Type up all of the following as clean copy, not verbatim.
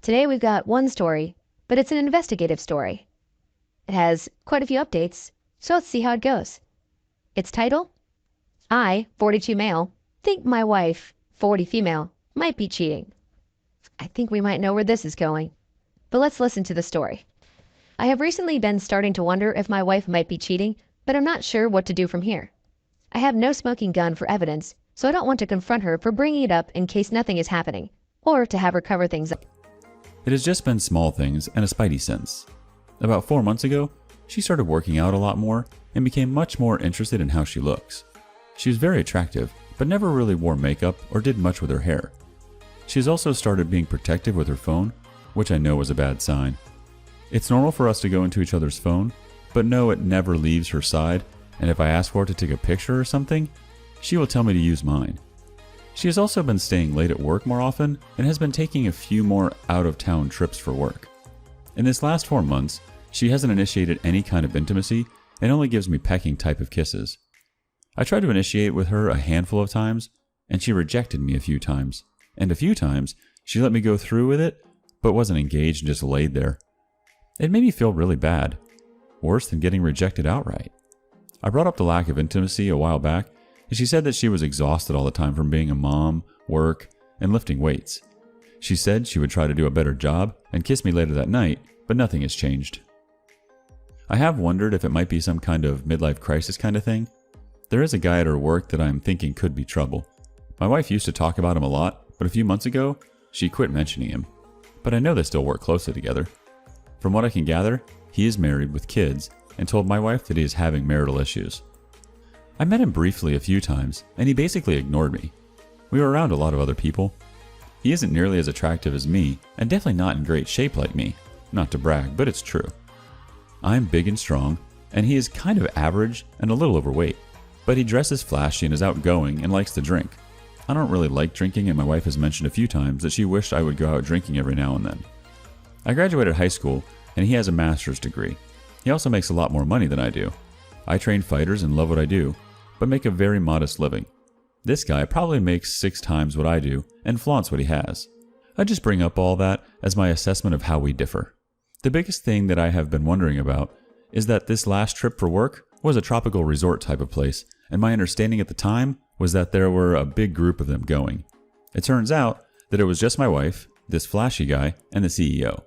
Today we've got one story, but it's an investigative story. It has quite a few updates, so let's see how it goes. Its title: I, 42 male, think my wife, 40 female, might be cheating. I think we might know where this is going, but let's listen to the story. I have recently been starting to wonder if my wife might be cheating, but I'm not sure what to do from here. I have no smoking gun for evidence, so I don't want to confront her for bringing it up in case nothing is happening, or to have her cover things up. It has just been small things and a spidey sense. About 4 months ago, she started working out a lot more and became much more interested in how she looks. She was very attractive, but never really wore makeup or did much with her hair. She has also started being protective with her phone, which I know was a bad sign. It's normal for us to go into each other's phone, but no, it never leaves her side, and if I ask for it to take a picture or something, she will tell me to use mine. She has also been staying late at work more often and has been taking a few more out-of-town trips for work. In this last 4 months, she hasn't initiated any kind of intimacy and only gives me pecking type of kisses. I tried to initiate with her a handful of times, and she rejected me a few times. And a few times, she let me go through with it, but wasn't engaged and just laid there. It made me feel really bad. Worse than getting rejected outright. I brought up the lack of intimacy a while back, and she said that she was exhausted all the time from being a mom, work, and lifting weights. She said she would try to do a better job and kiss me later that night, but nothing has changed. I have wondered if it might be some kind of midlife crisis kind of thing. There is a guy at her work that I'm thinking could be trouble. My wife used to talk about him a lot, but a few months ago, she quit mentioning him. But I know they still work closely together. From what I can gather, he is married with kids and told my wife that he is having marital issues. I met him briefly a few times, and he basically ignored me. We were around a lot of other people. He isn't nearly as attractive as me, and definitely not in great shape like me. Not to brag, but it's true. I'm big and strong, and he is kind of average and a little overweight. But he dresses flashy and is outgoing and likes to drink. I don't really like drinking, and my wife has mentioned a few times that she wished I would go out drinking every now and then. I graduated high school, and he has a master's degree. He also makes a lot more money than I do. I train fighters and love what I do, but make a very modest living. This guy probably makes 6 times what I do and flaunts what he has. I just bring up all that as my assessment of how we differ. The biggest thing that I have been wondering about is that this last trip for work was a tropical resort type of place, and my understanding at the time was that there were a big group of them going. It turns out that it was just my wife, this flashy guy, and the CEO.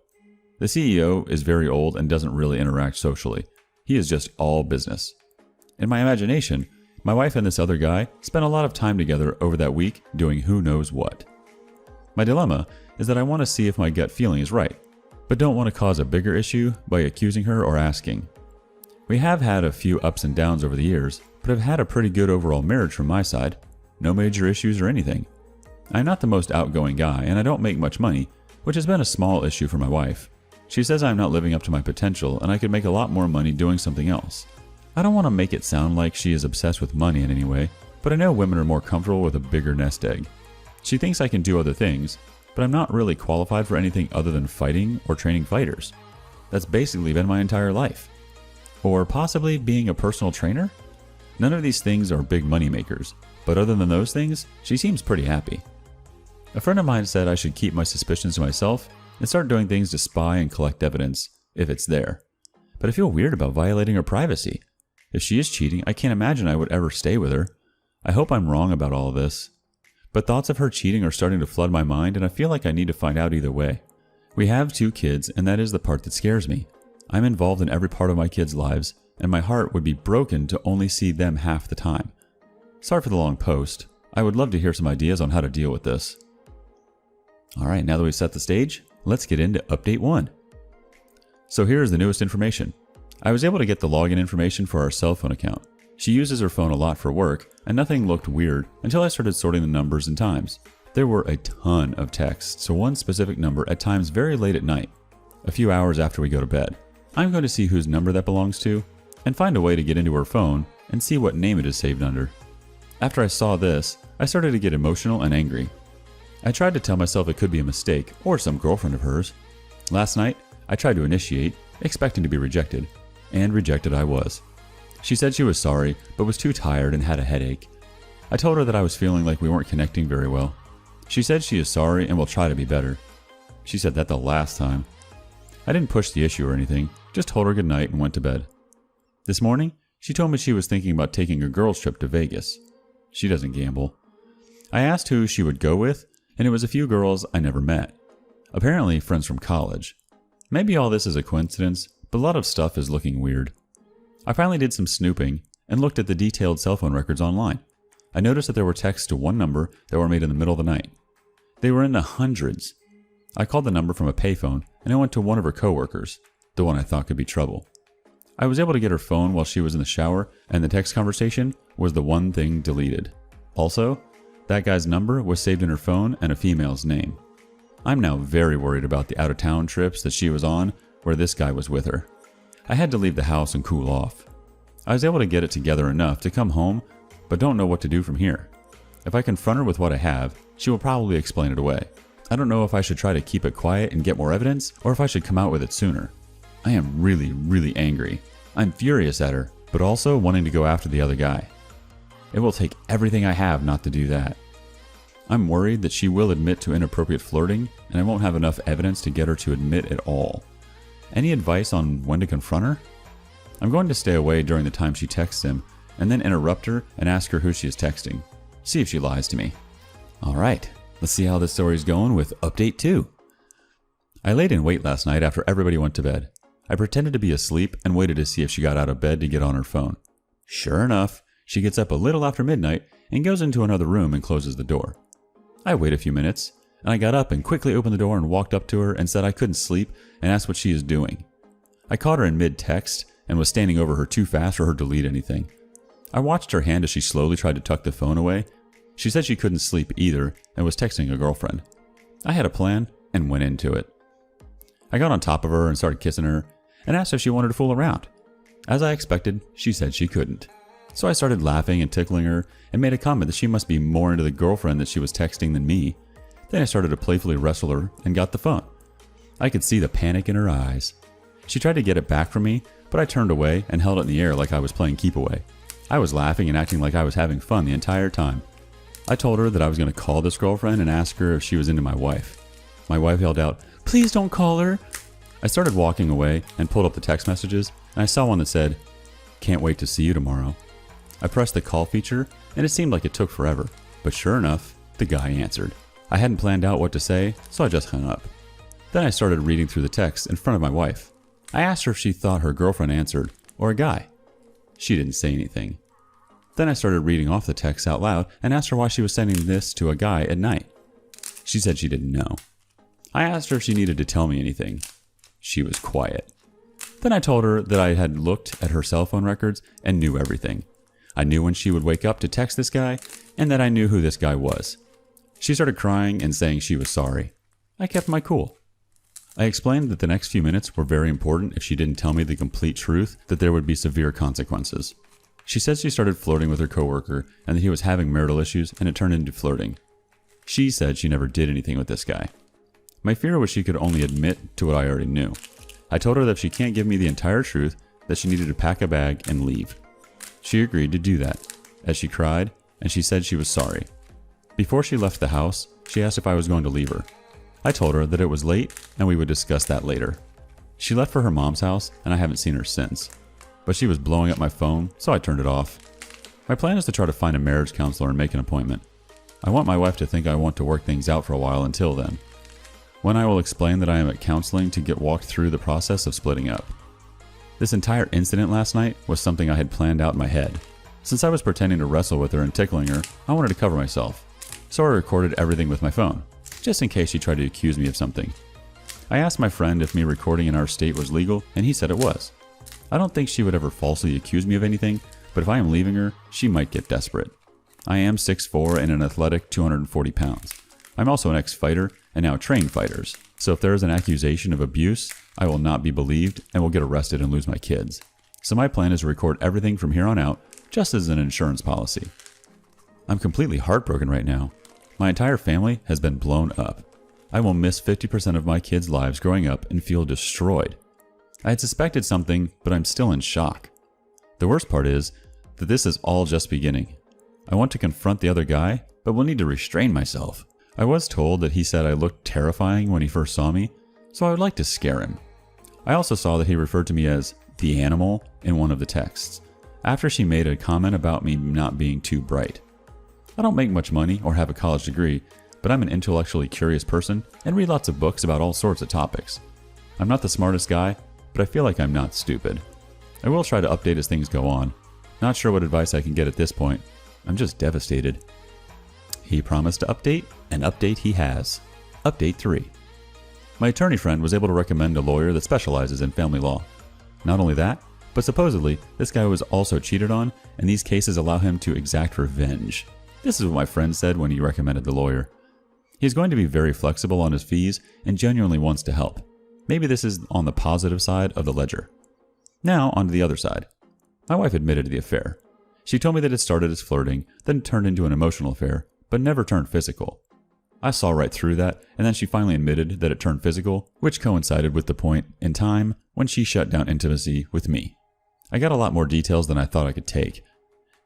The CEO is very old and doesn't really interact socially. He is just all business. In my imagination, my wife and this other guy spent a lot of time together over that week doing who knows what. My dilemma is that I want to see if my gut feeling is right, but don't want to cause a bigger issue by accusing her or asking. We have had a few ups and downs over the years, but have had a pretty good overall marriage from my side. No major issues or anything. I'm not the most outgoing guy, and I don't make much money, which has been a small issue for my wife. She says I'm not living up to my potential, and I could make a lot more money doing something else. I don't want to make it sound like she is obsessed with money in any way, but I know women are more comfortable with a bigger nest egg. She thinks I can do other things, but I'm not really qualified for anything other than fighting or training fighters. That's basically been my entire life. Or possibly being a personal trainer? None of these things are big money makers, but other than those things, she seems pretty happy. A friend of mine said I should keep my suspicions to myself and start doing things to spy and collect evidence, if it's there. But I feel weird about violating her privacy. If she is cheating, I can't imagine I would ever stay with her. I hope I'm wrong about all of this. But thoughts of her cheating are starting to flood my mind, and I feel like I need to find out either way. We have 2 kids, and that is the part that scares me. I'm involved in every part of my kids' lives, and my heart would be broken to only see them half the time. Sorry for the long post. I would love to hear some ideas on how to deal with this. Alright, now that we've set the stage, let's get into Update 1. So here is the newest information. I was able to get the login information for our cell phone account. She uses her phone a lot for work, and nothing looked weird until I started sorting the numbers and times. There were a ton of texts to one specific number at times very late at night, a few hours after we go to bed. I'm going to see whose number that belongs to, and find a way to get into her phone and see what name it is saved under. After I saw this, I started to get emotional and angry. I tried to tell myself it could be a mistake or some girlfriend of hers. Last night, I tried to initiate, expecting to be rejected, and rejected I was. She said she was sorry, but was too tired and had a headache. I told her that I was feeling like we weren't connecting very well. She said she is sorry and will try to be better. She said that the last time. I didn't push the issue or anything, just told her good night and went to bed. This morning, she told me she was thinking about taking a girls' trip to Vegas. She doesn't gamble. I asked who she would go with, and it was a few girls I never met. Apparently friends from college. Maybe all this is a coincidence, but a lot of stuff is looking weird. I finally did some snooping and looked at the detailed cell phone records online. I noticed that there were texts to one number that were made in the middle of the night. They were in the hundreds. I called the number from a payphone and I went to one of her coworkers, the one I thought could be trouble. I was able to get her phone while she was in the shower, and the text conversation was the one thing deleted. Also, that guy's number was saved in her phone and a female's name. I'm now very worried about the out-of-town trips that she was on where this guy was with her. I had to leave the house and cool off. I was able to get it together enough to come home, but don't know what to do from here. If I confront her with what I have, she will probably explain it away. I don't know if I should try to keep it quiet and get more evidence, or if I should come out with it sooner. I am really angry. I'm furious at her, but also wanting to go after the other guy. It will take everything I have not to do that. I'm worried that she will admit to inappropriate flirting, and I won't have enough evidence to get her to admit at all. Any advice on when to confront her? I'm going to stay away during the time she texts him, and then interrupt her and ask her who she is texting. See if she lies to me. Alright, let's see how this story's going with Update 2. I laid in wait last night after everybody went to bed. I pretended to be asleep and waited to see if she got out of bed to get on her phone. Sure enough, she gets up a little after midnight and goes into another room and closes the door. I wait a few minutes, and I got up and quickly opened the door and walked up to her and said I couldn't sleep and asked what she is doing. I caught her in mid-text and was standing over her too fast for her to delete anything. I watched her hand as she slowly tried to tuck the phone away. She said she couldn't sleep either and was texting a girlfriend. I had a plan and went into it. I got on top of her and started kissing her and asked if she wanted to fool around. As I expected, she said she couldn't. So I started laughing and tickling her and made a comment that she must be more into the girlfriend that she was texting than me. Then I started to playfully wrestle her and got the phone. I could see the panic in her eyes. She tried to get it back from me, but I turned away and held it in the air like I was playing keep away. I was laughing and acting like I was having fun the entire time. I told her that I was going to call this girlfriend and ask her if she was into my wife. My wife yelled out, "Please don't call her." I started walking away and pulled up the text messages, and I saw one that said, "Can't wait to see you tomorrow." I pressed the call feature, and it seemed like it took forever, but sure enough, the guy answered. I hadn't planned out what to say, so I just hung up. Then I started reading through the text in front of my wife. I asked her if she thought her girlfriend answered, or a guy. She didn't say anything. Then I started reading off the text out loud and asked her why she was sending this to a guy at night. She said she didn't know. I asked her if she needed to tell me anything. She was quiet. Then I told her that I had looked at her cell phone records and knew everything. I knew when she would wake up to text this guy, and that I knew who this guy was. She started crying and saying she was sorry. I kept my cool. I explained that the next few minutes were very important if she didn't tell me the complete truth, that there would be severe consequences. She said she started flirting with her coworker and that he was having marital issues and it turned into flirting. She said she never did anything with this guy. My fear was she could only admit to what I already knew. I told her that if she can't give me the entire truth, that she needed to pack a bag and leave. She agreed to do that, as she cried, and she said she was sorry. Before she left the house, she asked if I was going to leave her. I told her that it was late and we would discuss that later. She left for her mom's house and I haven't seen her since. But she was blowing up my phone, so I turned it off. My plan is to try to find a marriage counselor and make an appointment. I want my wife to think I want to work things out for a while until then. When I will explain that I am at counseling to get walked through the process of splitting up. This entire incident last night was something I had planned out in my head. Since I was pretending to wrestle with her and tickling her, I wanted to cover myself. So I recorded everything with my phone, just in case she tried to accuse me of something. I asked my friend if me recording in our state was legal, and he said it was. I don't think she would ever falsely accuse me of anything, but if I am leaving her, she might get desperate. I am 6'4" and an athletic 240 pounds. I'm also an ex-fighter and now train fighters, so if there is an accusation of abuse, I will not be believed and will get arrested and lose my kids. So my plan is to record everything from here on out, just as an insurance policy. I'm completely heartbroken right now. My entire family has been blown up. I will miss 50% of my kids' lives growing up and feel destroyed. I had suspected something, but I'm still in shock. The worst part is that this is all just beginning. I want to confront the other guy, but will need to restrain myself. I was told that he said I looked terrifying when he first saw me, so I would like to scare him. I also saw that he referred to me as the animal in one of the texts, after she made a comment about me not being too bright. I don't make much money or have a college degree, but I'm an intellectually curious person and read lots of books about all sorts of topics. I'm not the smartest guy, but I feel like I'm not stupid. I will try to update as things go on. Not sure what advice I can get at this point. I'm just devastated. He promised to update, and update he has. Update 3. My attorney friend was able to recommend a lawyer that specializes in family law. Not only that, but supposedly this guy was also cheated on, and these cases allow him to exact revenge. This is what my friend said when he recommended the lawyer. He's going to be very flexible on his fees and genuinely wants to help. Maybe this is on the positive side of the ledger. Now, on to the other side. My wife admitted to the affair. She told me that it started as flirting, then turned into an emotional affair, but never turned physical. I saw right through that, and then she finally admitted that it turned physical, which coincided with the point in time when she shut down intimacy with me. I got a lot more details than I thought I could take.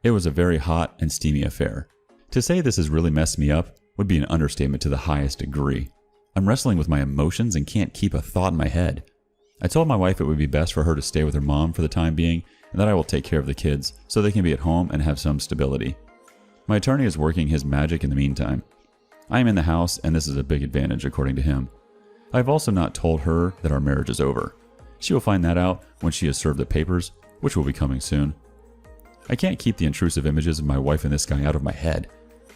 It was a very hot and steamy affair. To say this has really messed me up would be an understatement to the highest degree. I'm wrestling with my emotions and can't keep a thought in my head. I told my wife it would be best for her to stay with her mom for the time being, and that I will take care of the kids so they can be at home and have some stability. My attorney is working his magic in the meantime. I am in the house, and this is a big advantage according to him. I've also not told her that our marriage is over. She will find that out when she has served the papers, which will be coming soon. I can't keep the intrusive images of my wife and this guy out of my head.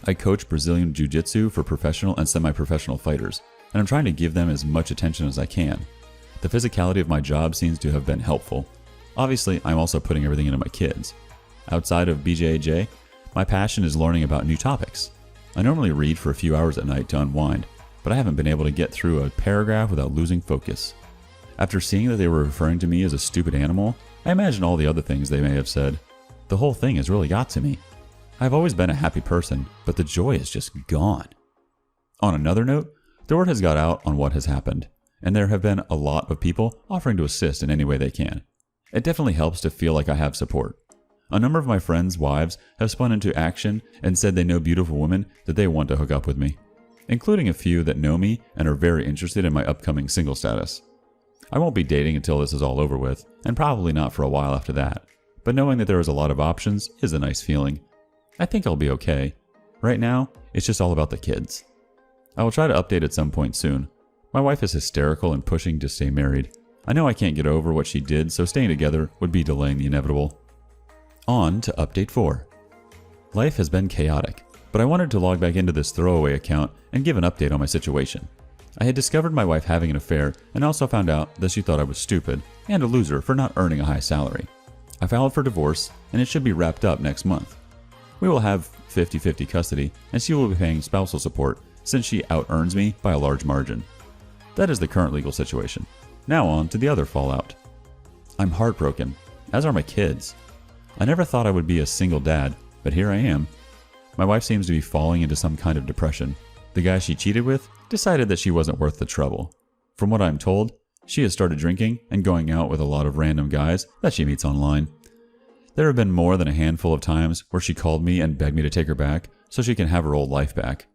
I coach Brazilian Jiu-Jitsu for professional and semi-professional fighters, and I'm trying to give them as much attention as I can. The physicality of my job seems to have been helpful. Obviously, I'm also putting everything into my kids. Outside of BJJ, my passion is learning about new topics. I normally read for a few hours at night to unwind, but I haven't been able to get through a paragraph without losing focus. After seeing that they were referring to me as a stupid animal, I imagine all the other things they may have said. The whole thing has really got to me. I've always been a happy person, but the joy is just gone. On another note, the word has got out on what has happened, and there have been a lot of people offering to assist in any way they can. It definitely helps to feel like I have support. A number of my friends' wives have spun into action and said they know beautiful women that they want to hook up with me, including a few that know me and are very interested in my upcoming single status. I won't be dating until this is all over with, and probably not for a while after that, but knowing that there is a lot of options is a nice feeling. I think I'll be okay. Right now, it's just all about the kids. I will try to update at some point soon. My wife is hysterical and pushing to stay married. I know I can't get over what she did, so staying together would be delaying the inevitable. On to update 4. Life has been chaotic, but I wanted to log back into this throwaway account and give an update on my situation. I had discovered my wife having an affair and also found out that she thought I was stupid and a loser for not earning a high salary. I filed for divorce, and it should be wrapped up next month. We will have 50-50 custody, and she will be paying spousal support since she out-earns me by a large margin. That is the current legal situation. Now on to the other fallout. I'm heartbroken, as are my kids. I never thought I would be a single dad, but here I am. My wife seems to be falling into some kind of depression. The guy she cheated with decided that she wasn't worth the trouble. From what I'm told, she has started drinking and going out with a lot of random guys that she meets online. There have been more than a handful of times where she called me and begged me to take her back so she can have her old life back.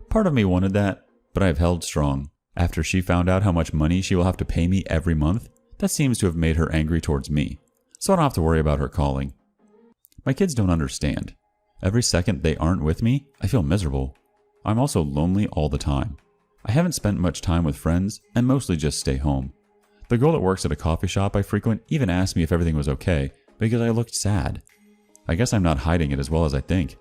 Part of me wanted that, but I have held strong. After she found out how much money she will have to pay me every month, that seems to have made her angry towards me, so I don't have to worry about her calling. My kids don't understand. Every second they aren't with me, I feel miserable. I'm also lonely all the time. I haven't spent much time with friends and mostly just stay home. The girl that works at a coffee shop I frequent even asked me if everything was okay because I looked sad. I guess I'm not hiding it as well as I think.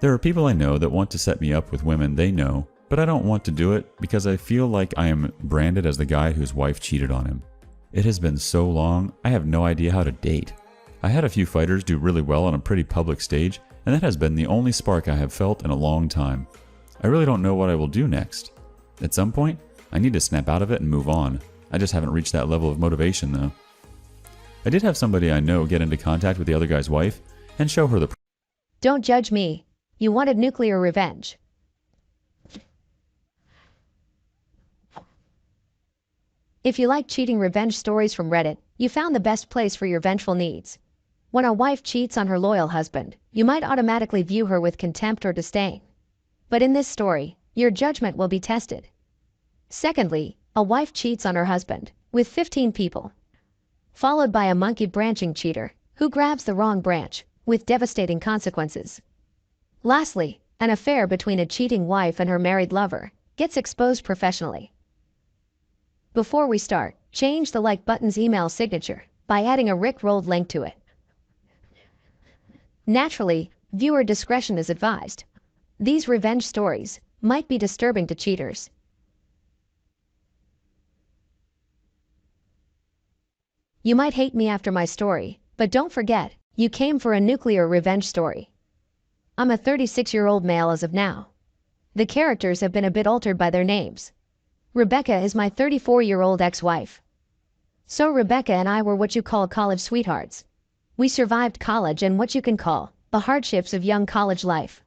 There are people I know that want to set me up with women they know, but I don't want to do it because I feel like I am branded as the guy whose wife cheated on him. It has been so long, I have no idea how to date. I had a few fighters do really well on a pretty public stage, and that has been the only spark I have felt in a long time. I really don't know what I will do next. At some point, I need to snap out of it and move on. I just haven't reached that level of motivation though. I did have somebody I know get into contact with the other guy's wife and show her the... Don't judge me. You wanted nuclear revenge. If you like cheating revenge stories from Reddit, you found the best place for your vengeful needs. When a wife cheats on her loyal husband, you might automatically view her with contempt or disdain. But in this story, Your judgment will be tested. Secondly, a wife cheats on her husband with 15 people, followed by a monkey branching cheater who grabs the wrong branch with devastating consequences. Lastly, an affair between a cheating wife and her married lover gets exposed professionally. Before we start, change the like button's email signature by adding a Rick-rolled link to it. Naturally, viewer discretion is advised. These revenge stories might be disturbing to cheaters. You might hate me after my story, but don't forget, you came for a nuclear revenge story. I'm a 36-year-old male as of now. The characters have been a bit altered by their names. Rebecca is my 34-year-old ex-wife. So Rebecca and I were what you call college sweethearts. We survived college and what you can call the hardships of young college life.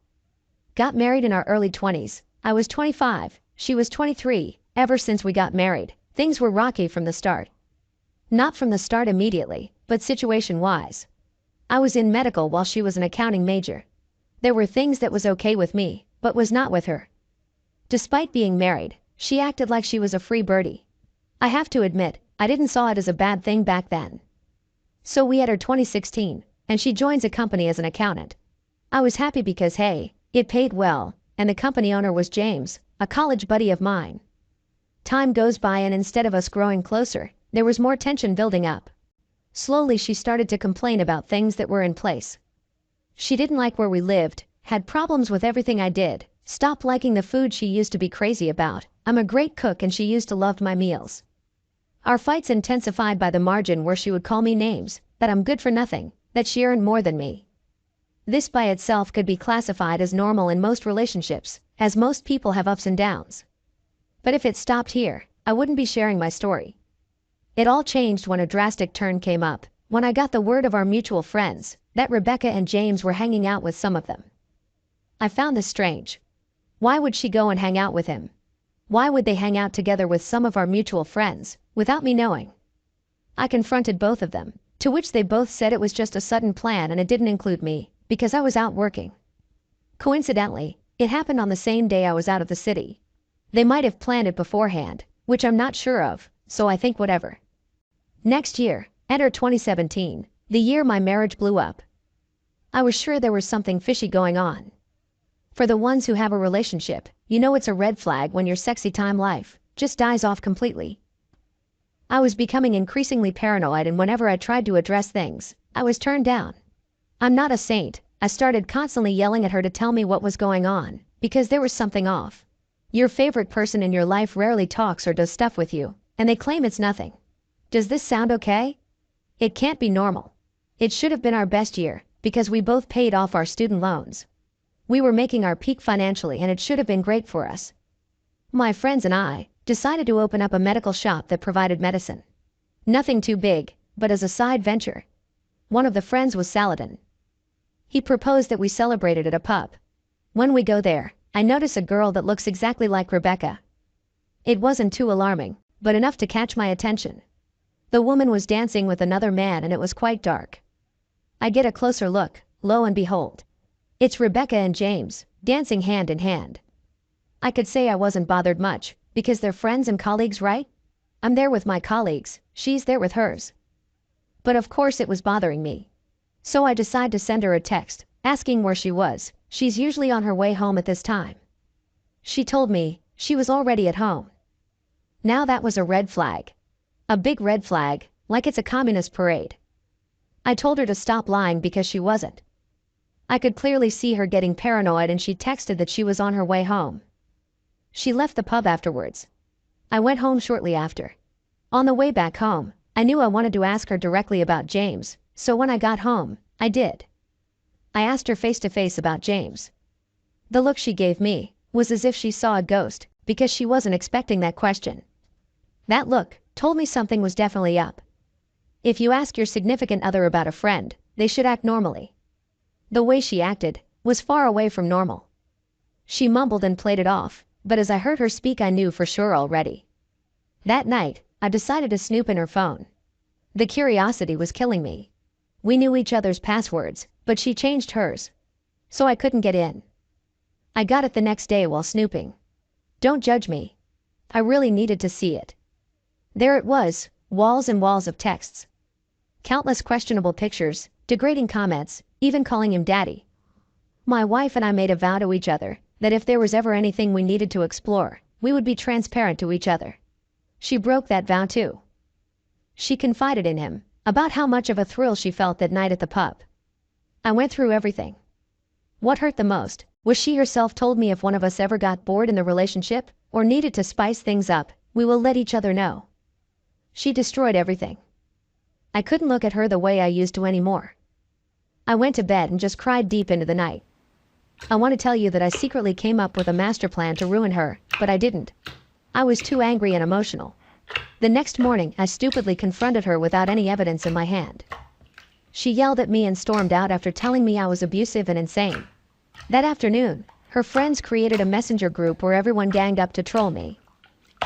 Got married in our early 20s. I was 25, she was 23. Ever since we got married, things were rocky from the start. Not from the start immediately, but situation-wise. I was in medical while she was an accounting major. There were things that was okay with me, but was not with her. Despite being married, she acted like she was a free birdie. I have to admit, I didn't saw it as a bad thing back then. So we had her 2016, and she joins a company as an accountant. I was happy because hey, it paid well, and the company owner was James, a college buddy of mine. Time goes by and instead of us growing closer, there was more tension building up. Slowly she started to complain about things that were in place. She didn't like where we lived, had problems with everything I did, stopped liking the food she used to be crazy about. I'm a great cook and she used to love my meals. Our fights intensified by the margin where she would call me names, that I'm good for nothing, that she earned more than me. This by itself could be classified as normal in most relationships, as most people have ups and downs. But if it stopped here, I wouldn't be sharing my story. It all changed when a drastic turn came up, when I got the word of our mutual friends, that Rebecca and James were hanging out with some of them. I found this strange. Why would she go and hang out with him? Why would they hang out together with some of our mutual friends, without me knowing? I confronted both of them, to which they both said it was just a sudden plan and it didn't include me, because I was out working. Coincidentally, it happened on the same day I was out of the city. They might have planned it beforehand, which I'm not sure of, so I think whatever. Next year, enter 2017, the year my marriage blew up. I was sure there was something fishy going on. For the ones who have a relationship, you know it's a red flag when your sexy time life just dies off completely. I was becoming increasingly paranoid and whenever I tried to address things, I was turned down. I'm not a saint. I started constantly yelling at her to tell me what was going on, because there was something off. Your favorite person in your life rarely talks or does stuff with you, and they claim it's nothing. Does this sound okay? It can't be normal. It should have been our best year, because we both paid off our student loans. We were making our peak financially and it should have been great for us. My friends and I decided to open up a medical shop that provided medicine. Nothing too big, but as a side venture. One of the friends was Saladin. He proposed that we celebrated at a pub. When we go there, I notice a girl that looks exactly like Rebecca. It wasn't too alarming, but enough to catch my attention. The woman was dancing with another man and it was quite dark. I get a closer look, lo and behold. It's Rebecca and James, dancing hand in hand. I could say I wasn't bothered much, because they're friends and colleagues, right? I'm there with my colleagues, she's there with hers. But of course it was bothering me. So I decided to send her a text, asking where she was. She's usually on her way home at this time. She told me she was already at home. Now that was a red flag. A big red flag, like it's a communist parade. I told her to stop lying because she wasn't. I could clearly see her getting paranoid and she texted that she was on her way home. She left the pub afterwards. I went home shortly after. On the way back home, I knew I wanted to ask her directly about James, so when I got home, I did. I asked her face to face about James. The look she gave me was as if she saw a ghost, because she wasn't expecting that question. That look told me something was definitely up. If you ask your significant other about a friend, they should act normally. The way she acted was far away from normal. She mumbled and played it off, but as I heard her speak I knew for sure already. That night, I decided to snoop in her phone. The curiosity was killing me. We knew each other's passwords, but she changed hers. So I couldn't get in. I got it the next day while snooping. Don't judge me. I really needed to see it. There it was, walls and walls of texts. Countless questionable pictures, degrading comments, even calling him daddy. My wife and I made a vow to each other that if there was ever anything we needed to explore, we would be transparent to each other. She broke that vow too. She confided in him about how much of a thrill she felt that night at the pub. I went through everything. What hurt the most was she herself told me if one of us ever got bored in the relationship or needed to spice things up, we will let each other know. She destroyed everything. I couldn't look at her the way I used to anymore. I went to bed and just cried deep into the night. I want to tell you that I secretly came up with a master plan to ruin her, but I didn't. I was too angry and emotional. The next morning, I stupidly confronted her without any evidence in my hand. She yelled at me and stormed out after telling me I was abusive and insane. That afternoon, her friends created a messenger group where everyone ganged up to troll me.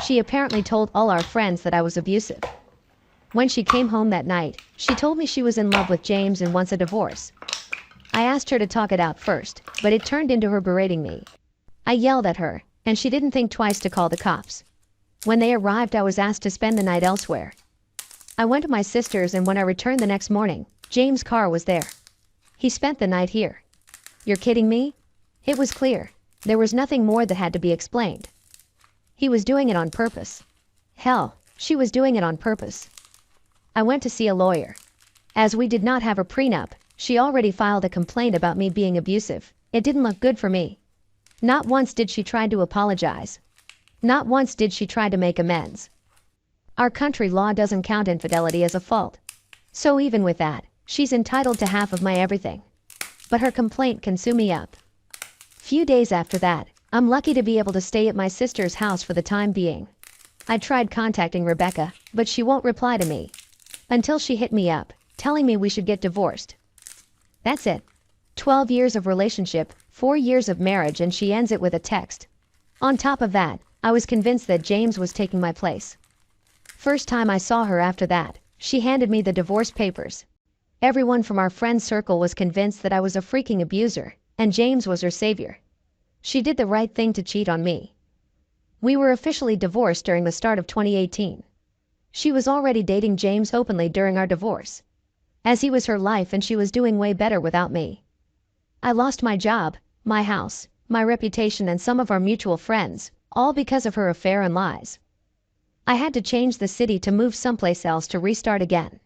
She apparently told all our friends that I was abusive. When she came home that night, she told me she was in love with James and wants a divorce. I asked her to talk it out first, but it turned into her berating me. I yelled at her, and she didn't think twice to call the cops. When they arrived, I was asked to spend the night elsewhere. I went to my sister's, and when I returned the next morning, James' car was there. He spent the night here. You're kidding me? It was clear. There was nothing more that had to be explained. He was doing it on purpose. Hell, she was doing it on purpose. I went to see a lawyer. As we did not have a prenup, she already filed a complaint about me being abusive. It didn't look good for me. Not once did she try to apologize. Not once did she try to make amends. Our country law doesn't count infidelity as a fault. So even with that, she's entitled to half of my everything. But her complaint can sew me up. Few days after that, I'm lucky to be able to stay at my sister's house for the time being. I tried contacting Rebecca, but she won't reply to me. Until she hit me up, telling me we should get divorced. That's it. 12 years of relationship, 4 years of marriage, and she ends it with a text. On top of that, I was convinced that James was taking my place. First time I saw her after that, she handed me the divorce papers. Everyone from our friend circle was convinced that I was a freaking abuser, and James was her savior. She did the right thing to cheat on me. We were officially divorced during the start of 2018. She was already dating James openly during our divorce, as he was her life and she was doing way better without me. I lost my job, my house, my reputation, and some of our mutual friends, all because of her affair and lies. I had to change the city to move someplace else to restart again.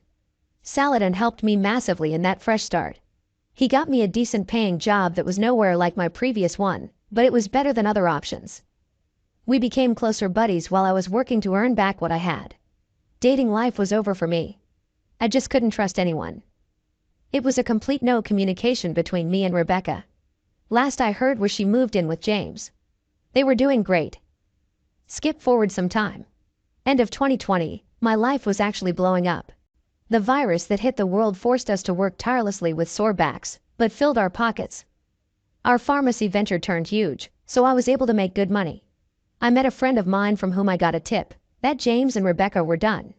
Saladin helped me massively in that fresh start. He got me a decent paying job that was nowhere like my previous one, but it was better than other options. We became closer buddies while I was working to earn back what I had. Dating life was over for me. I just couldn't trust anyone. It was a complete no communication between me and Rebecca. Last I heard was she moved in with James. They were doing great. Skip forward some time. End of 2020, my life was actually blowing up. The virus that hit the world forced us to work tirelessly with sore backs, but filled our pockets. Our pharmacy venture turned huge, so I was able to make good money. I met a friend of mine from whom I got a tip that James and Rebecca were done.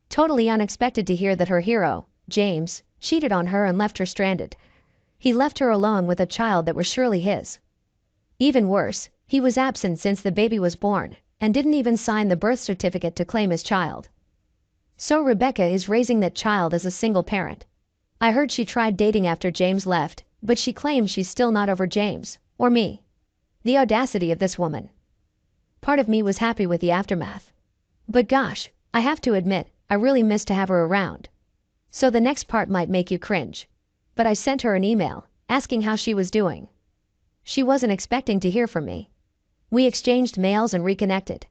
Totally unexpected to hear that her hero, James, cheated on her and left her stranded. He left her alone with a child that was surely his. Even worse, he was absent since the baby was born, and didn't even sign the birth certificate to claim his child. So Rebecca is raising that child as a single parent. I heard she tried dating after James left, but she claims she's still not over James, or me. The audacity of this woman. Part of me was happy with the aftermath. But gosh, I have to admit, I really missed to have her around. So the next part might make you cringe. But I sent her an email, asking how she was doing. She wasn't expecting to hear from me. We exchanged mails and reconnected.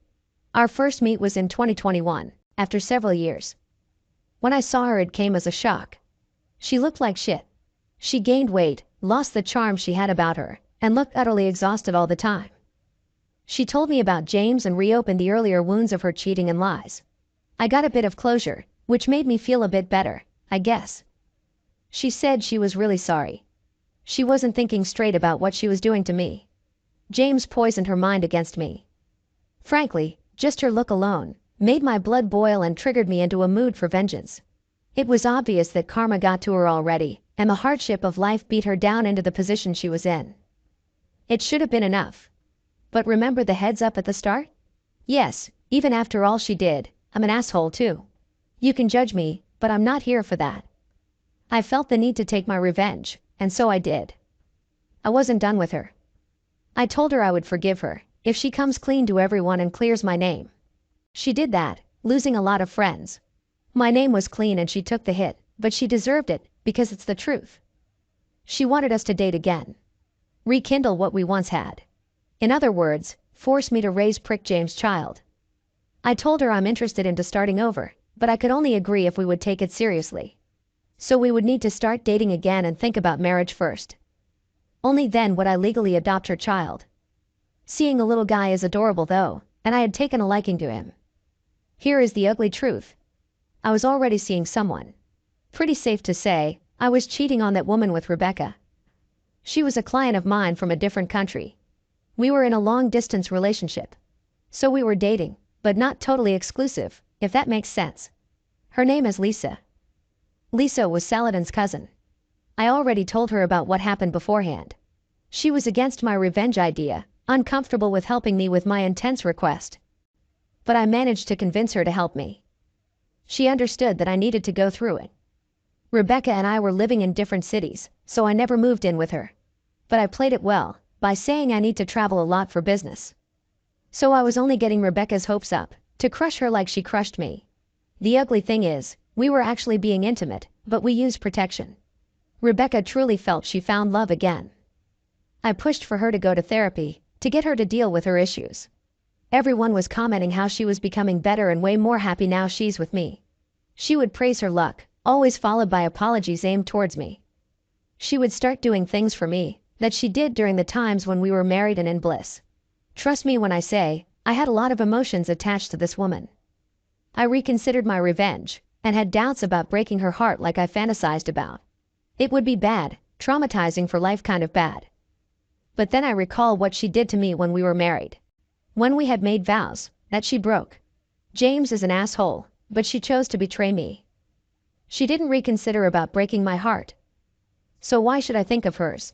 Our first meet was in 2021, after several years. When I saw her, it came as a shock. She looked like shit. She gained weight, lost the charm she had about her, and looked utterly exhausted all the time. She told me about James and reopened the earlier wounds of her cheating and lies. I got a bit of closure, which made me feel a bit better, I guess. She said she was really sorry. She wasn't thinking straight about what she was doing to me. James poisoned her mind against me. Frankly, just her look alone made my blood boil and triggered me into a mood for vengeance. It was obvious that karma got to her already, and the hardship of life beat her down into the position she was in. It should have been enough. But remember the heads up at the start? Yes, even after all she did, I'm an asshole too. You can judge me, but I'm not here for that. I felt the need to take my revenge, and so I did. I wasn't done with her. I told her I would forgive her if she comes clean to everyone and clears my name. She did that, losing a lot of friends. My name was clean and she took the hit, but she deserved it because it's the truth. She wanted us to date again. Rekindle what we once had. In other words, force me to raise Prick James' child. I told her I'm interested into starting over, but I could only agree if we would take it seriously. So we would need to start dating again and think about marriage first. Only then would I legally adopt her child. Seeing the little guy is adorable though, and I had taken a liking to him. Here is the ugly truth. I was already seeing someone. Pretty safe to say, I was cheating on that woman with Rebecca. She was a client of mine from a different country. We were in a long-distance relationship. So we were dating, but not totally exclusive, if that makes sense. Her name is Lisa. Lisa was Saladin's cousin. I already told her about what happened beforehand. She was against my revenge idea, uncomfortable with helping me with my intense request. But I managed to convince her to help me. She understood that I needed to go through it. Rebecca and I were living in different cities, so I never moved in with her. But I played it well, by saying I need to travel a lot for business. So I was only getting Rebecca's hopes up, to crush her like she crushed me. The ugly thing is, we were actually being intimate, but we used protection. Rebecca truly felt she found love again. I pushed for her to go to therapy, to get her to deal with her issues. Everyone was commenting how she was becoming better and way more happy now she's with me. She would praise her luck, always followed by apologies aimed towards me. She would start doing things for me that she did during the times when we were married and in bliss. Trust me when I say, I had a lot of emotions attached to this woman. I reconsidered my revenge, and had doubts about breaking her heart like I fantasized about. It would be bad, traumatizing for life kind of bad. But then I recall what she did to me when we were married. When we had made vows, that she broke. James is an asshole, but she chose to betray me. She didn't reconsider about breaking my heart. So why should I think of hers?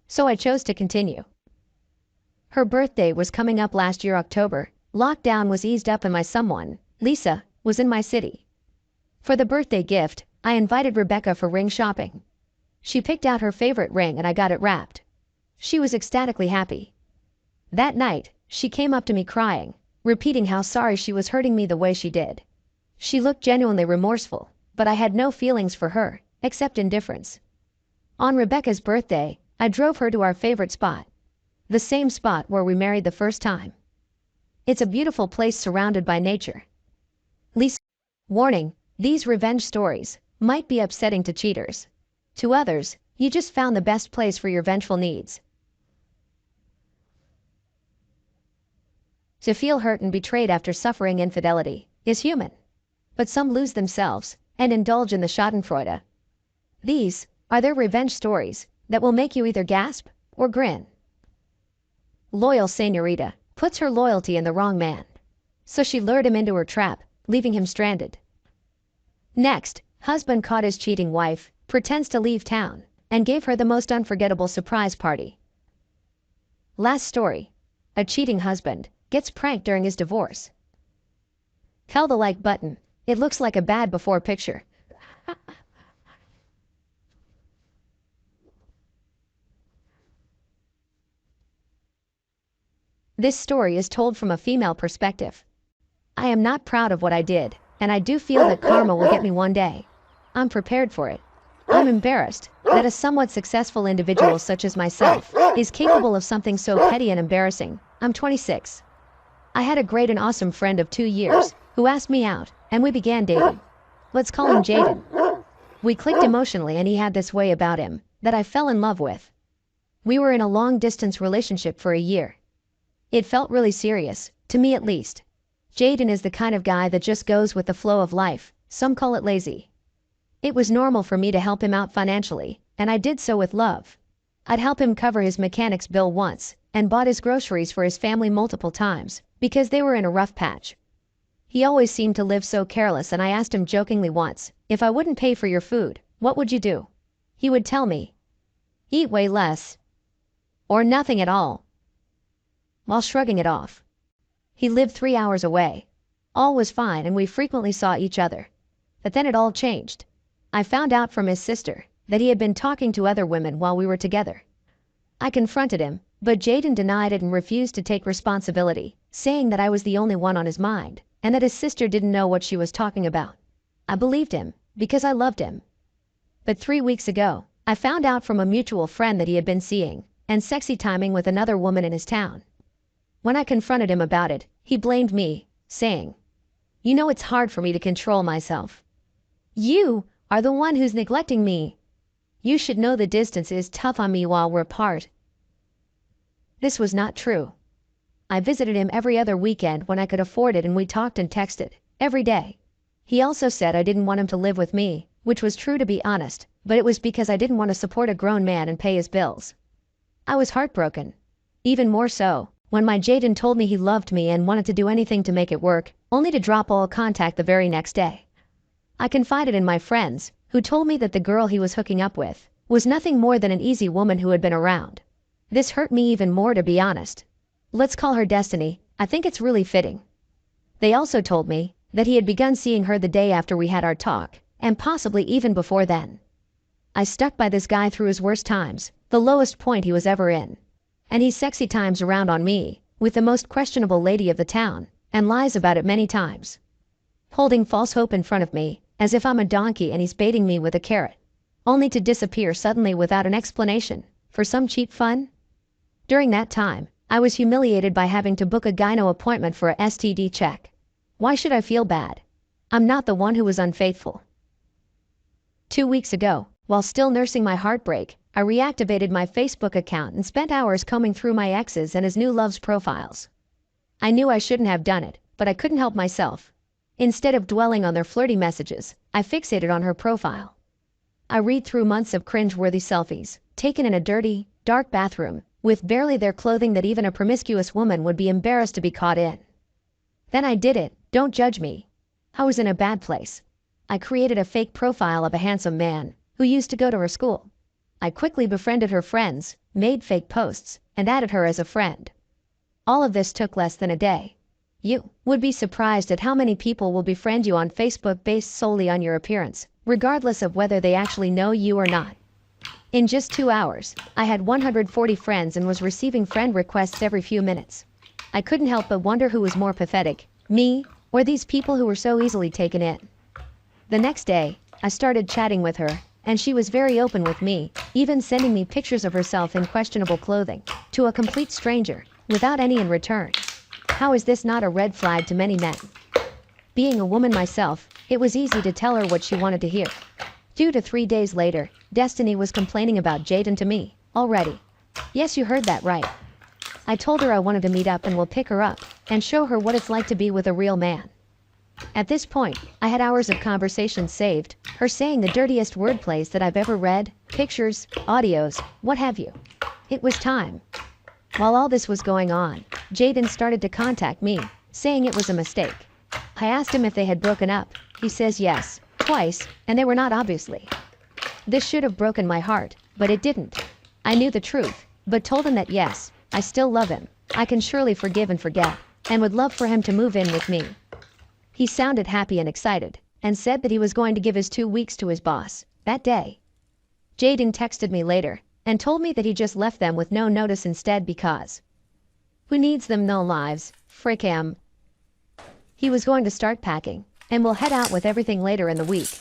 So I chose to continue. Her birthday was coming up last year October, lockdown was eased up and my someone, Lisa, was in my city. For the birthday gift, I invited Rebecca for ring shopping. She picked out her favorite ring and I got it wrapped. She was ecstatically happy. That night, she came up to me crying, repeating how sorry she was hurting me the way she did. She looked genuinely remorseful, but I had no feelings for her, except indifference. On Rebecca's birthday, I drove her to our favorite spot. The same spot where we married the first time. It's a beautiful place surrounded by nature. Lisa. Warning, these revenge stories might be upsetting to cheaters. To others, you just found the best place for your vengeful needs. To feel hurt and betrayed after suffering infidelity is human. But some lose themselves and indulge in the schadenfreude. These are their revenge stories that will make you either gasp or grin. Loyal señorita puts her loyalty in the wrong man. So she lured him into her trap, leaving him stranded. Next, husband caught his cheating wife, pretends to leave town, and gave her the most unforgettable surprise party. Last story. A cheating husband gets pranked during his divorce. Tell the like button. It looks like a bad before picture. This story is told from a female perspective. I am not proud of what I did, and I do feel that karma will get me one day. I'm prepared for it. I'm embarrassed that a somewhat successful individual such as myself is capable of something so petty and embarrassing. I'm 26. I had a great and awesome friend of 2 years who asked me out, and we began dating. Let's call him Jaden. We clicked emotionally and he had this way about him that I fell in love with. We were in a long-distance relationship for a year. It felt really serious, to me at least. Jaden is the kind of guy that just goes with the flow of life, some call it lazy. It was normal for me to help him out financially, and I did so with love. I'd help him cover his mechanic's bill once, and bought his groceries for his family multiple times, because they were in a rough patch. He always seemed to live so careless and I asked him jokingly once, if I wouldn't pay for your food, what would you do? He would tell me, eat way less. Or nothing at all. while shrugging it off. He lived 3 hours away. All was fine and we frequently saw each other. But then it all changed. I found out from his sister that he had been talking to other women while we were together. I confronted him, but Jaden denied it and refused to take responsibility, saying that I was the only one on his mind, and that his sister didn't know what she was talking about. I believed him, because I loved him. But 3 weeks ago, I found out from a mutual friend that he had been seeing and sexy timing with another woman in his town. When I confronted him about it, he blamed me, saying, "You know it's hard for me to control myself. You are the one who's neglecting me. You should know the distance is tough on me while we're apart." This was not true. I visited him every other weekend when I could afford it and we talked and texted every day. He also said I didn't want him to live with me, which was true to be honest, but it was because I didn't want to support a grown man and pay his bills. I was heartbroken. Even more so, when my Jaden told me he loved me and wanted to do anything to make it work, only to drop all contact the very next day. I confided in my friends, who told me that the girl he was hooking up with was nothing more than an easy woman who had been around. This hurt me even more, to be honest. Let's call her Destiny. I think it's really fitting. They also told me that he had begun seeing her the day after we had our talk, and possibly even before then. I stuck by this guy through his worst times, the lowest point he was ever in. And he sexy times around on me, with the most questionable lady of the town, and lies about it many times. Holding false hope in front of me, as if I'm a donkey and he's baiting me with a carrot. Only to disappear suddenly without an explanation, for some cheap fun? During that time, I was humiliated by having to book a gyno appointment for a STD check. Why should I feel bad? I'm not the one who was unfaithful. 2 weeks ago, while still nursing my heartbreak, I reactivated my Facebook account and spent hours combing through my ex's and his new love's profiles. I knew I shouldn't have done it, but I couldn't help myself. Instead of dwelling on their flirty messages, I fixated on her profile. I read through months of cringe-worthy selfies, taken in a dirty, dark bathroom, with barely their clothing that even a promiscuous woman would be embarrassed to be caught in. Then I did it, don't judge me. I was in a bad place. I created a fake profile of a handsome man, who used to go to her school. I quickly befriended her friends, made fake posts, and added her as a friend. All of this took less than a day. You would be surprised at how many people will befriend you on Facebook based solely on your appearance, regardless of whether they actually know you or not. In just 2 hours, I had 140 friends and was receiving friend requests every few minutes. I couldn't help but wonder who was more pathetic, me, or these people who were so easily taken in. The next day, I started chatting with her, and she was very open with me, even sending me pictures of herself in questionable clothing, to a complete stranger, without any in return. How is this not a red flag to many men? Being a woman myself, it was easy to tell her what she wanted to hear. 2 to 3 days later, Destiny was complaining about Jaden to me, already. Yes, you heard that right. I told her I wanted to meet up and will pick her up, and show her what it's like to be with a real man. At this point, I had hours of conversations saved, her saying the dirtiest wordplays that I've ever read, pictures, audios, what have you. It was time. While all this was going on, Jaden started to contact me, saying it was a mistake. I asked him if they had broken up. He says yes, twice, and they were not, obviously. This should have broken my heart, but it didn't. I knew the truth, but told him that yes, I still love him, I can surely forgive and forget, and would love for him to move in with me. He sounded happy and excited, and said that he was going to give his 2 weeks to his boss, that day. Jaden texted me later, and told me that he just left them with no notice instead because who needs them, no lives, frick him. He was going to start packing, and will head out with everything later in the week.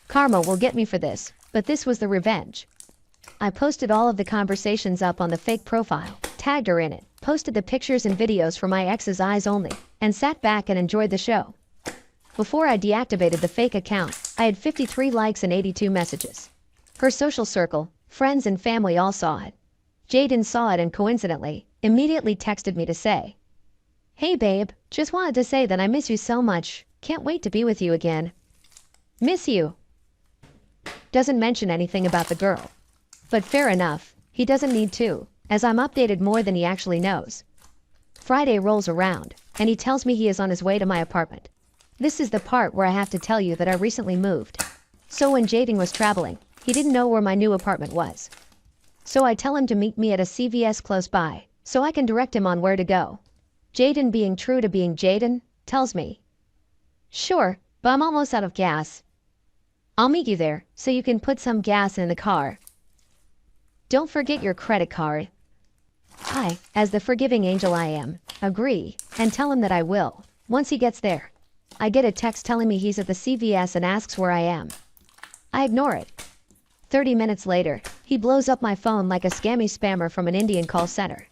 Karma will get me for this, but this was the revenge. I posted all of the conversations up on the fake profile, tagged her in it, posted the pictures and videos for my ex's eyes only, and sat back and enjoyed the show. Before I deactivated the fake account, I had 53 likes and 82 messages. Her social circle, friends and family all saw it. Jaden saw it and coincidentally, immediately texted me to say, "Hey babe, just wanted to say that I miss you so much, can't wait to be with you again." Miss you. Doesn't mention anything about the girl. But fair enough, he doesn't need to, as I'm updated more than he actually knows. Friday rolls around, and he tells me he is on his way to my apartment. This is the part where I have to tell you that I recently moved. So when Jaden was traveling, he didn't know where my new apartment was. So I tell him to meet me at a CVS close by, so I can direct him on where to go. Jaden, being true to being Jaden, tells me, "Sure, but I'm almost out of gas. I'll meet you there so you can put some gas in the car. Don't forget your credit card." I, as the forgiving angel I am, agree and tell him that I will. Once he gets there, I get a text telling me he's at the CVS and asks where I am. I ignore it. 30 minutes later, he blows up my phone like a scammy spammer from an Indian call center.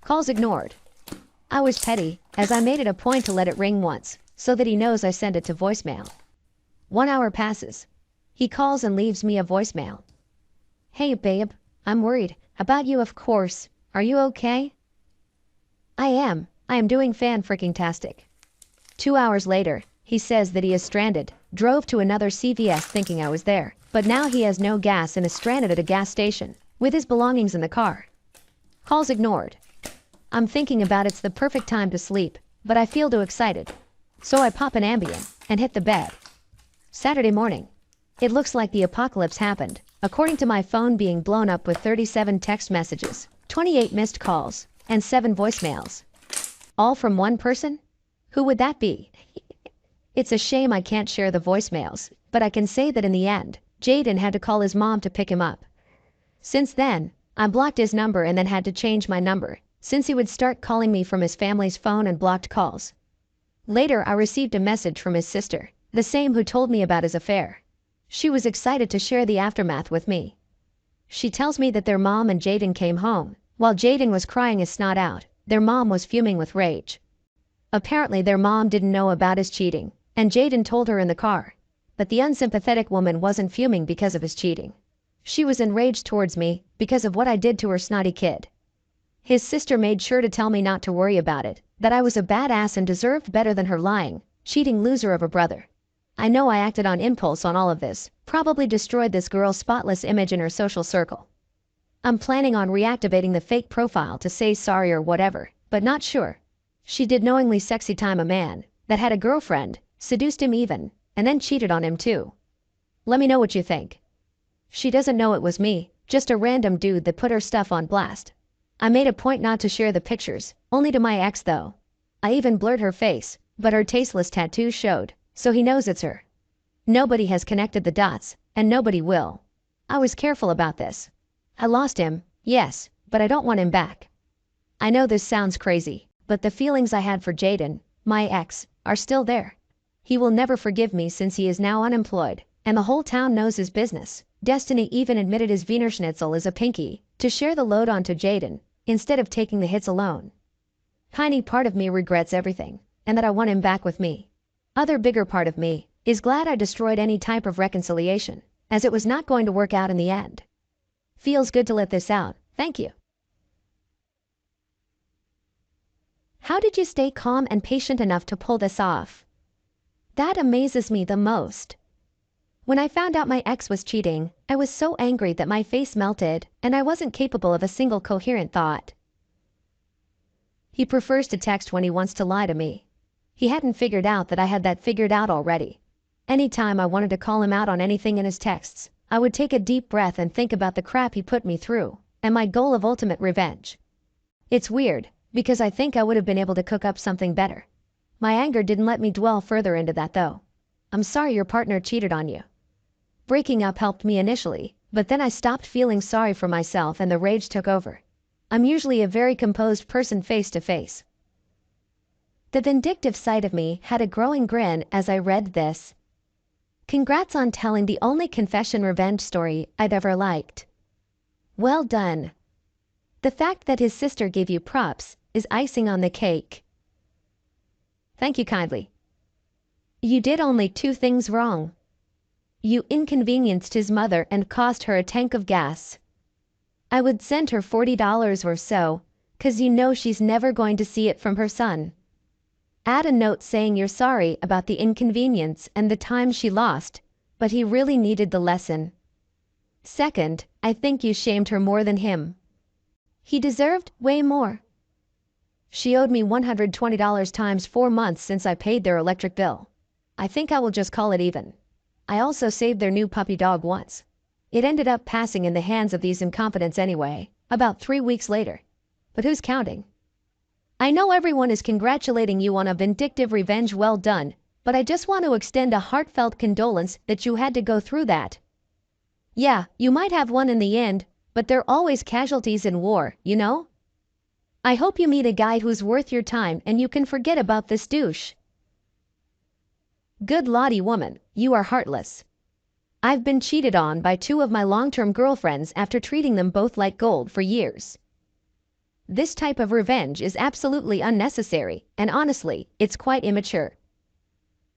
Calls ignored. I was petty, as I made it a point to let it ring once, so that he knows I send it to voicemail. 1 hour passes. He calls and leaves me a voicemail. "Hey babe, I'm worried about you, of course. Are you okay?" I am doing fan-freaking-tastic. 2 hours later, he says that he is stranded, drove to another CVS thinking I was there, but now he has no gas and is stranded at a gas station, with his belongings in the car. Calls ignored. I'm thinking about it's the perfect time to sleep, but I feel too excited. So I pop an Ambien and hit the bed. Saturday morning. It looks like the apocalypse happened, according to my phone being blown up with 37 text messages, 28 missed calls, and 7 voicemails. All from one person? Who would that be? It's a shame I can't share the voicemails, but I can say that in the end, Jaden had to call his mom to pick him up. Since then, I blocked his number and then had to change my number, since he would start calling me from his family's phone and blocked calls. Later, I received a message from his sister, the same who told me about his affair. She was excited to share the aftermath with me. She tells me that their mom and Jaden came home. While Jaden was crying his snot out, their mom was fuming with rage. Apparently their mom didn't know about his cheating, and Jaden told her in the car. But the unsympathetic woman wasn't fuming because of his cheating. She was enraged towards me because of what I did to her snotty kid. His sister made sure to tell me not to worry about it, that I was a badass and deserved better than her lying, cheating loser of a brother. I know I acted on impulse on all of this, probably destroyed this girl's spotless image in her social circle. I'm planning on reactivating the fake profile to say sorry or whatever, but not sure. She did knowingly sexy time a man that had a girlfriend, seduced him even, and then cheated on him too. Let me know what you think. She doesn't know it was me, just a random dude that put her stuff on blast. I made a point not to share the pictures, only to my ex though. I even blurred her face, but her tasteless tattoos showed, so he knows it's her. Nobody has connected the dots, and nobody will. I was careful about this. I lost him, yes, but I don't want him back. I know this sounds crazy, but the feelings I had for Jaden, my ex, are still there. He will never forgive me since he is now unemployed, and the whole town knows his business. Destiny even admitted his Wiener Schnitzel is a pinky, to share the load onto Jaden, instead of taking the hits alone. Tiny part of me regrets everything, and that I want him back with me. Other bigger part of me is glad I destroyed any type of reconciliation, as it was not going to work out in the end. Feels good to let this out, thank you. How did you stay calm and patient enough to pull this off? That amazes me the most. When I found out my ex was cheating, I was so angry that my face melted, and I wasn't capable of a single coherent thought. He prefers to text when he wants to lie to me. He hadn't figured out that I had that figured out already. Anytime I wanted to call him out on anything in his texts, I would take a deep breath and think about the crap he put me through, and my goal of ultimate revenge. It's weird, because I think I would have been able to cook up something better. My anger didn't let me dwell further into that though. I'm sorry your partner cheated on you. Breaking up helped me initially, but then I stopped feeling sorry for myself and the rage took over. I'm usually a very composed person face to face. The vindictive side of me had a growing grin as I read this. Congrats on telling the only confession revenge story I've ever liked. Well done. The fact that his sister gave you props is icing on the cake. Thank you kindly. You did only 2 things wrong. You inconvenienced his mother and cost her a tank of gas. I would send her $40 or so, 'cause you know she's never going to see it from her son. Add a note saying you're sorry about the inconvenience and the time she lost, but he really needed the lesson. Second, I think you shamed her more than him. He deserved way more. She owed me $120 times 4 months since I paid their electric bill. I think I will just call it even. I also saved their new puppy dog once. It ended up passing in the hands of these incompetents anyway, about 3 weeks later. but who's counting? I know everyone is congratulating you on a vindictive revenge well done, but I just want to extend a heartfelt condolence that you had to go through that. Yeah, you might have won in the end, but there are always casualties in war, you know? I hope you meet a guy who's worth your time and you can forget about this douche. Good Lottie woman, you are heartless. I've been cheated on by two of my long-term girlfriends after treating them both like gold for years. This type of revenge is absolutely unnecessary, and honestly, it's quite immature.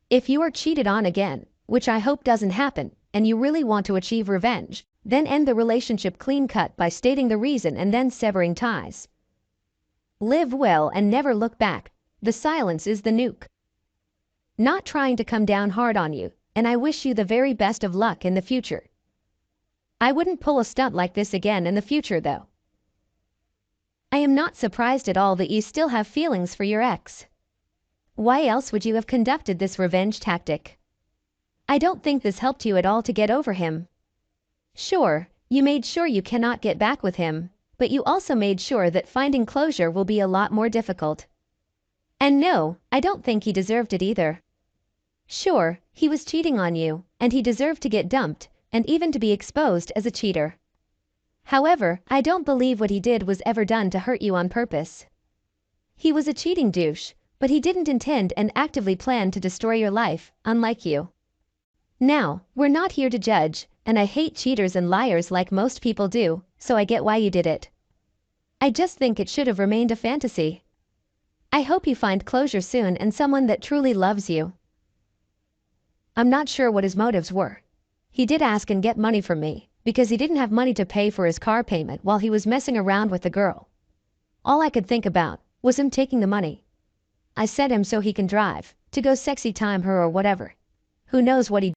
If you are cheated on again, which I hope doesn't happen, and you really want to achieve revenge, then end the relationship clean-cut by stating the reason and then severing ties. Live well and never look back. The silence is the nuke. Not trying to come down hard on you, and I wish you the very best of luck in the future. I wouldn't pull a stunt like this again in the future though. I am not surprised at all that you still have feelings for your ex. Why else would you have conducted this revenge tactic? I don't think this helped you at all to get over him. Sure, you made sure you cannot get back with him, but you also made sure that finding closure will be a lot more difficult. And no, I don't think he deserved it either. Sure, he was cheating on you, and he deserved to get dumped, and even to be exposed as a cheater. However, I don't believe what he did was ever done to hurt you on purpose. He was a cheating douche, but he didn't intend and actively plan to destroy your life, unlike you. Now, we're not here to judge, and I hate cheaters and liars like most people do, so I get why you did it. I just think it should have remained a fantasy. I hope you find closure soon and someone that truly loves you. I'm not sure what his motives were. He did ask and get money from me, because he didn't have money to pay for his car payment while he was messing around with the girl. All I could think about was him taking the money. I sent him so he can drive, to go sexy time her or whatever. Who knows what he